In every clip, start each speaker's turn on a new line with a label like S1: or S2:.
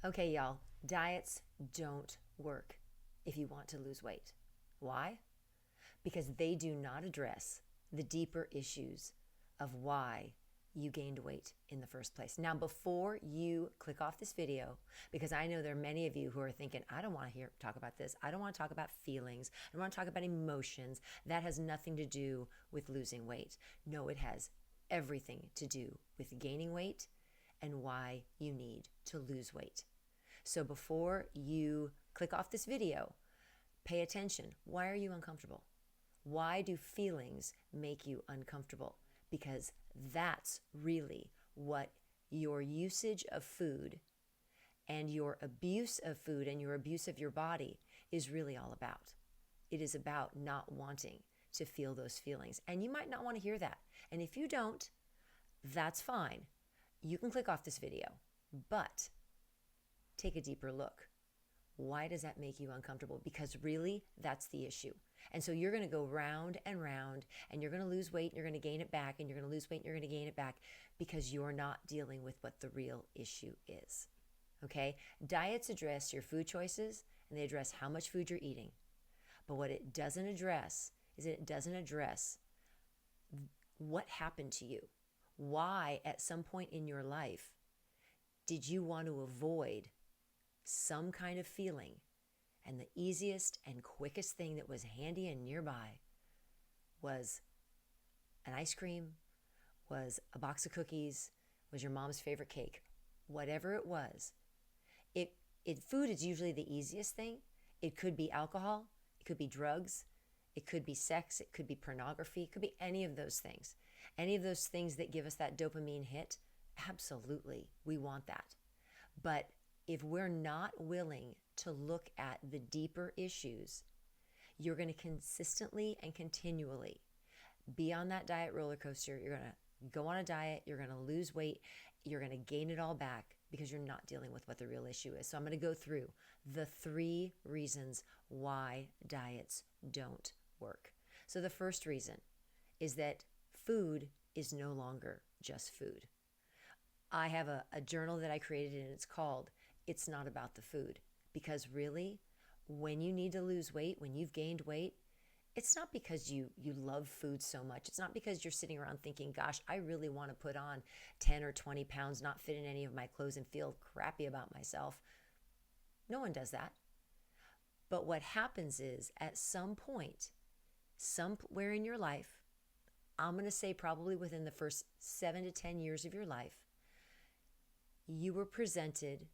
S1: Okay, y'all, diets don't work if you want to lose weight. Why? Because they do not address the deeper issues of why you gained weight in the first place. Now, before you click off this video, because I know there are many of you who are thinking, I don't want to talk about this. I don't want to talk about feelings. I don't want to talk about emotions. That has nothing to do with losing weight. No, it has everything to do with gaining weight and why you need to lose weight. So before you click off this video, pay attention. Why are you uncomfortable? Why do feelings make you uncomfortable? Because that's really what your usage of food and your abuse of food and your abuse of your body is really all about. It is about not wanting to feel those feelings. And you might not want to hear that. And if you don't, that's fine. You can click off this video, but take a deeper look. Why does that make you uncomfortable? Because really, that's the issue. And so you're going to go round and round, and you're going to lose weight, and you're going to gain it back, and you're going to lose weight, and you're going to gain it back because you're not dealing with what the real issue is. Okay? Diets address your food choices, and they address how much food you're eating. But what it doesn't address is it doesn't address what happened to you. Why, at some point in your life, did you want to avoid some kind of feeling? And the easiest and quickest thing that was handy and nearby was an ice cream, was a box of cookies, was your mom's favorite cake. Whatever it was, food is usually the easiest thing. It could be alcohol, it could be drugs, it could be sex, it could be pornography, it could be any of those things. Any of those things that give us that dopamine hit, absolutely, we want that. But if we're not willing to look at the deeper issues, you're going to consistently and continually be on that diet roller coaster. You're going to go on a diet, you're going to lose weight, you're going to gain it all back because you're not dealing with what the real issue is. So I'm going to go through the 3 reasons why diets don't work. So the first reason is that food is no longer just food. I have a journal that I created, and it's called It's Not About the Food. Because really, when you need to lose weight, when you've gained weight, it's not because you love food so much. It's not because you're sitting around thinking, gosh, I really want to put on 10 or 20 pounds, not fit in any of my clothes, and feel crappy about myself. No one does that. But what happens is, at some point, somewhere in your life, I'm going to say probably within the first 7 to 10 years of your life, you were presented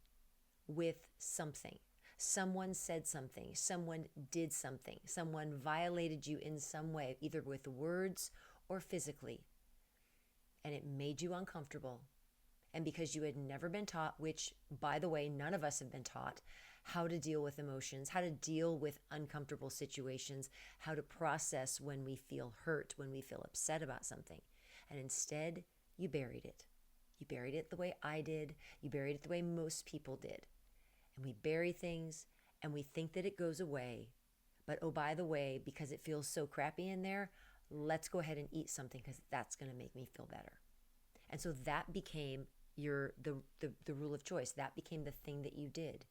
S1: with something. Someone said something. Someone did something. Someone violated you in some way, either with words or physically. And it made you uncomfortable. And because you had never been taught, which, by the way, none of us have been taught, how to deal with emotions, how to deal with uncomfortable situations, how to process when we feel hurt, when we feel upset about something. And instead, you buried it. You buried it the way I did. You buried it the way most people did. And we bury things and we think that it goes away. But oh, by the way, because it feels so crappy in there, let's go ahead and eat something because that's going to make me feel better. And so that became the rule of choice. That became the thing that you did,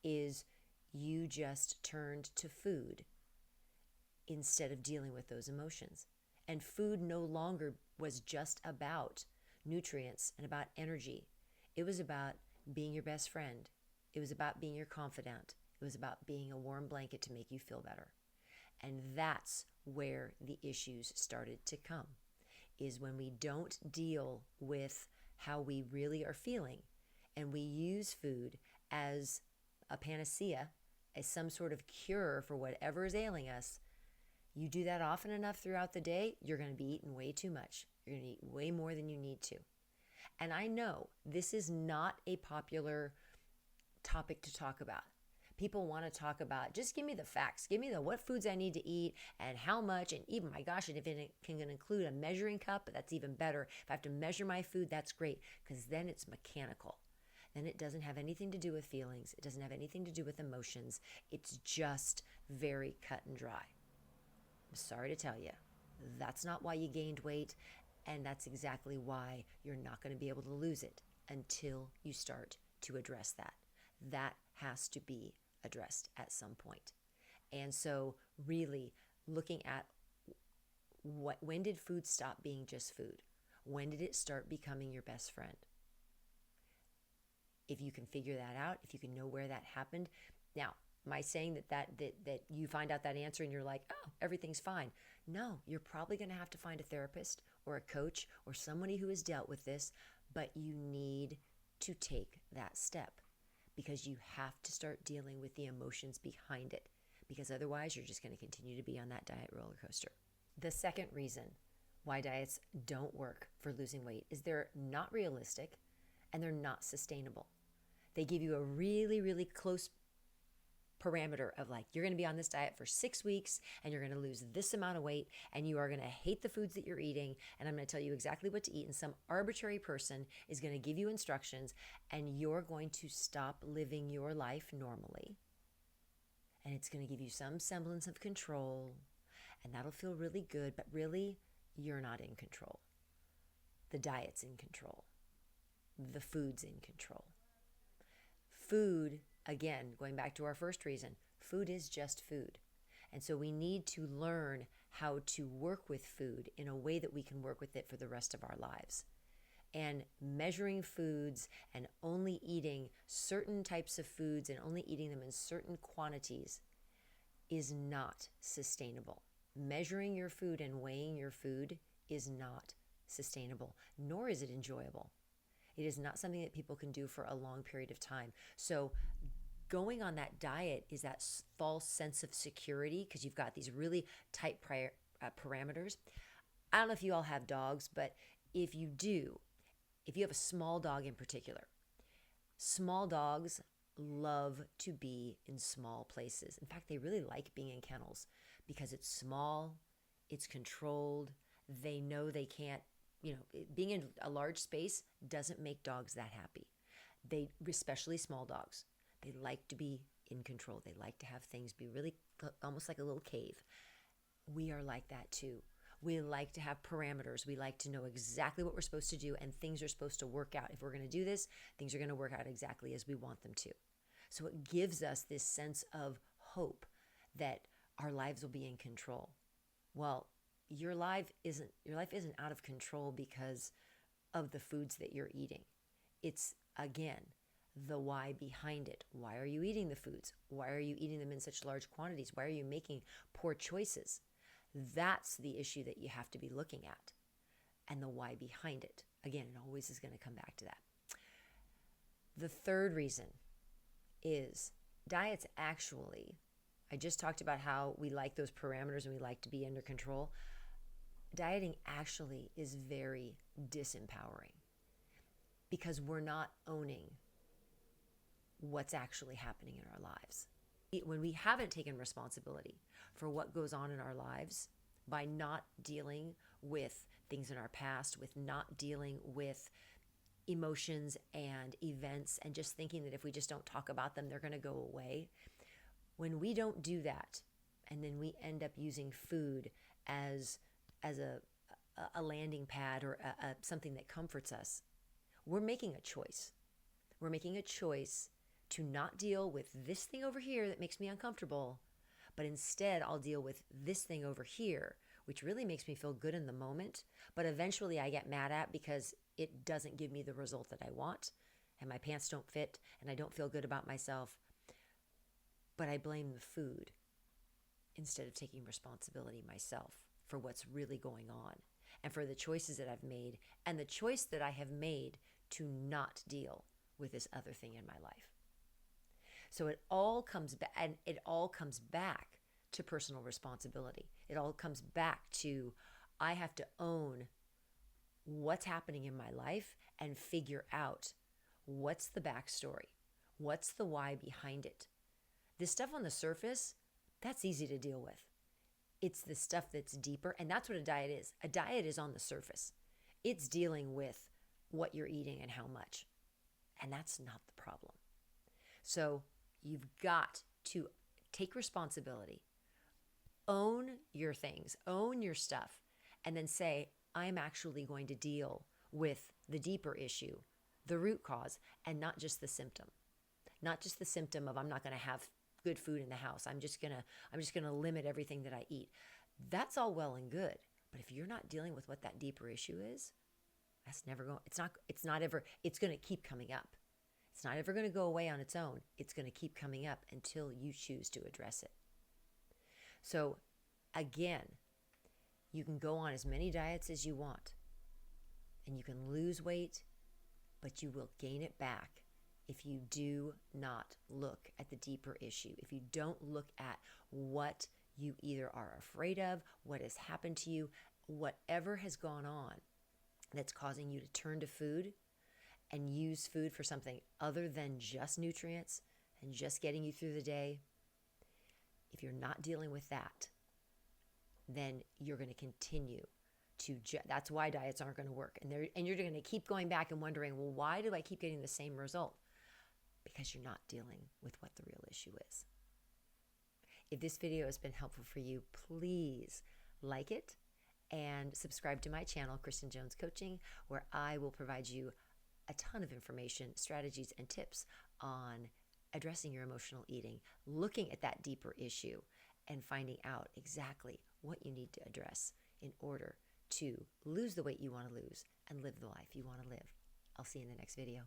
S1: is you just turned to food instead of dealing with those emotions. And food no longer was just about nutrients and about energy. It was about being your best friend. It was about being your confidant. It was about being a warm blanket to make you feel better. And that's where the issues started to come, is when we don't deal with how we really are feeling and we use food as a panacea, as some sort of cure for whatever is ailing us. You do that often enough throughout the day, you're going to be eating way too much. You're going to eat way more than you need to. And I know this is not a popular topic to talk about. People want to talk about, just give me the facts. Give me what foods I need to eat and how much. And even, my gosh, and if it can include a measuring cup, that's even better. If I have to measure my food, that's great, because then it's mechanical. Then it doesn't have anything to do with feelings. It doesn't have anything to do with emotions. It's just very cut and dry. I'm sorry to tell you, that's not why you gained weight, and that's exactly why you're not going to be able to lose it until you start to address that. that has to be addressed at some point. And so, really looking at when did food stop being just food? When did it start becoming your best friend? If you can figure that out, if you can know where that happened. Now, am I saying that you find out that answer and you're like, oh, everything's fine? No, you're probably going to have to find a therapist or a coach or somebody who has dealt with this, but you need to take that step because you have to start dealing with the emotions behind it, because otherwise you're just going to continue to be on that diet roller coaster. The second reason why diets don't work for losing weight is they're not realistic and they're not sustainable. They give you a really, really close parameter of like, you're going to be on this diet for 6 weeks and you're going to lose this amount of weight and you are going to hate the foods that you're eating. And I'm going to tell you exactly what to eat. And some arbitrary person is going to give you instructions and you're going to stop living your life normally. And it's going to give you some semblance of control and that'll feel really good. But really, you're not in control. The diet's in control. The food's in control. Food, again, going back to our first reason, food is just food. And so we need to learn how to work with food in a way that we can work with it for the rest of our lives. And measuring foods and only eating certain types of foods and only eating them in certain quantities is not sustainable. Measuring your food and weighing your food is not sustainable, nor is it enjoyable. It is not something that people can do for a long period of time. So going on that diet is that false sense of security because you've got these really tight parameters. I don't know if you all have dogs, but if you do, if you have a small dog in particular, small dogs love to be in small places. In fact, they really like being in kennels because it's small, it's controlled, they know they can't, being in a large space doesn't make dogs that happy. They, especially small dogs, they like to be in control. They like to have things be really almost like a little cave. We are like that too. We like to have parameters. We like to know exactly what we're supposed to do and things are supposed to work out. If we're going to do this, things are going to work out exactly as we want them to. So it gives us this sense of hope that our lives will be in control. Well, your life isn't out of control because of the foods that you're eating. It's, again, the why behind it. Why are you eating the foods? Why are you eating them in such large quantities? Why are you making poor choices? That's the issue that you have to be looking at, and the why behind it. Again, it always is going to come back to that. The third reason is diets actually, I just talked about how we like those parameters and we like to be under control. Dieting actually is very disempowering because we're not owning what's actually happening in our lives. When we haven't taken responsibility for what goes on in our lives by not dealing with things in our past, with not dealing with emotions and events and just thinking that if we just don't talk about them, they're going to go away. When we don't do that, and then we end up using food as a landing pad or something that comforts us, we're making a choice. We're making a choice to not deal with this thing over here that makes me uncomfortable, but instead I'll deal with this thing over here, which really makes me feel good in the moment, but eventually I get mad at because it doesn't give me the result that I want, and my pants don't fit, and I don't feel good about myself, but I blame the food instead of taking responsibility myself for what's really going on and for the choices that I've made and the choice that I have made to not deal with this other thing in my life. So it all comes back, and it all comes back to personal responsibility. It all comes back to I have to own what's happening in my life and figure out what's the backstory, what's the why behind it. This stuff on the surface, that's easy to deal with. It's the stuff that's deeper, and that's what a diet is. A diet is on the surface. It's dealing with what you're eating and how much, and that's not the problem. So you've got to take responsibility, own your things, own your stuff, and then say, I'm actually going to deal with the deeper issue, the root cause, and not just the symptom. not just the symptom of I'm not going to have good food in the house. I'm just going to limit everything that I eat. That's all well and good. But if you're not dealing with what that deeper issue is, that's never going, it's going to keep coming up. It's not ever going to go away on its own. It's going to keep coming up until you choose to address it. So again, you can go on as many diets as you want and you can lose weight, but you will gain it back if you do not look at the deeper issue. If you don't look at what you either are afraid of, what has happened to you, whatever has gone on that's causing you to turn to food and use food for something other than just nutrients and just getting you through the day. If you're not dealing with that, then you're going to continue to, that's why diets aren't going to work. And you're going to keep going back and wondering, well, why do I keep getting the same result? Because you're not dealing with what the real issue is. If this video has been helpful for you, please like it and subscribe to my channel, Kristen Jones Coaching, where I will provide you a ton of information, strategies, and tips on addressing your emotional eating, looking at that deeper issue, and finding out exactly what you need to address in order to lose the weight you want to lose and live the life you want to live. I'll see you in the next video.